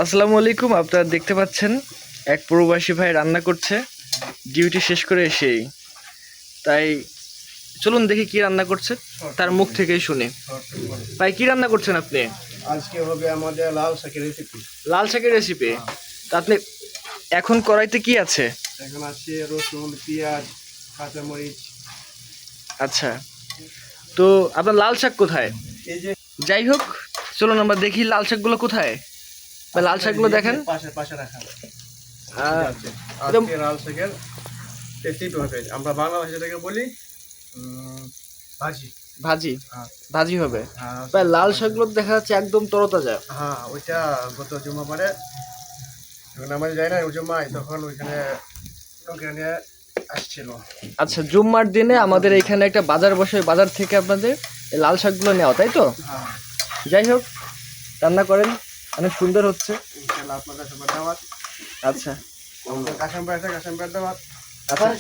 আসসালামু আলাইকুম। আপনারা দেখতে পাচ্ছেন এক প্রবাসী ভাই রান্না করছে ডিউটি শেষ করে এসেই। তাই চলুন দেখি কি রান্না করছে, তার মুখ থেকেই শুনি। ভাই কি রান্না করছেন আপনি? আজকে হবে আমাদের লাল শাকের রেসিপি। লাল শাকের রেসিপি। তা আপনি এখন কড়াইতে কি আছে? এখন আছে রসুন, পেঁয়াজ, কাঁচামরিচ। আচ্ছা, তো আপনার লাল শাক কোথায়? এই যে যাই হোক, চলুন আমরা দেখি লাল শাকগুলো কোথায়। বা লাল শাকগুলো দেখেন। পাশে পাশে রাখা আহ, আছে। আজকে লাল শাকের রেসিপি হবে, আমরা বাংলা ভাষাটাকে বলি ভাজি। ভাজি হ্যাঁ, ভাজি হবে। হ্যাঁ, ভাই লাল শাকগুলো দেখা যাচ্ছে একদম তরতাজা। হ্যাঁ, ওইটা গত জুম্মাবারে যখন আমাদের যাই না ওই জুম্মায়, তখন ওইখানে আসছিল। আচ্ছা, জুম্মার দিনে আমাদের এখানে একটা বাজার বসে, বাজার থেকে আপনাদের এই লাল শাকগুলো নেওয়া, তাই তো? হ্যাঁ, যাই হোক, রান্না করেন, অনেক সুন্দর হচ্ছে। ইনশাআল্লাহ আপনাদের সবার দাওয়াত। আচ্ছা কাশাম আছে, কাশাম দাওয়াত। আচ্ছা।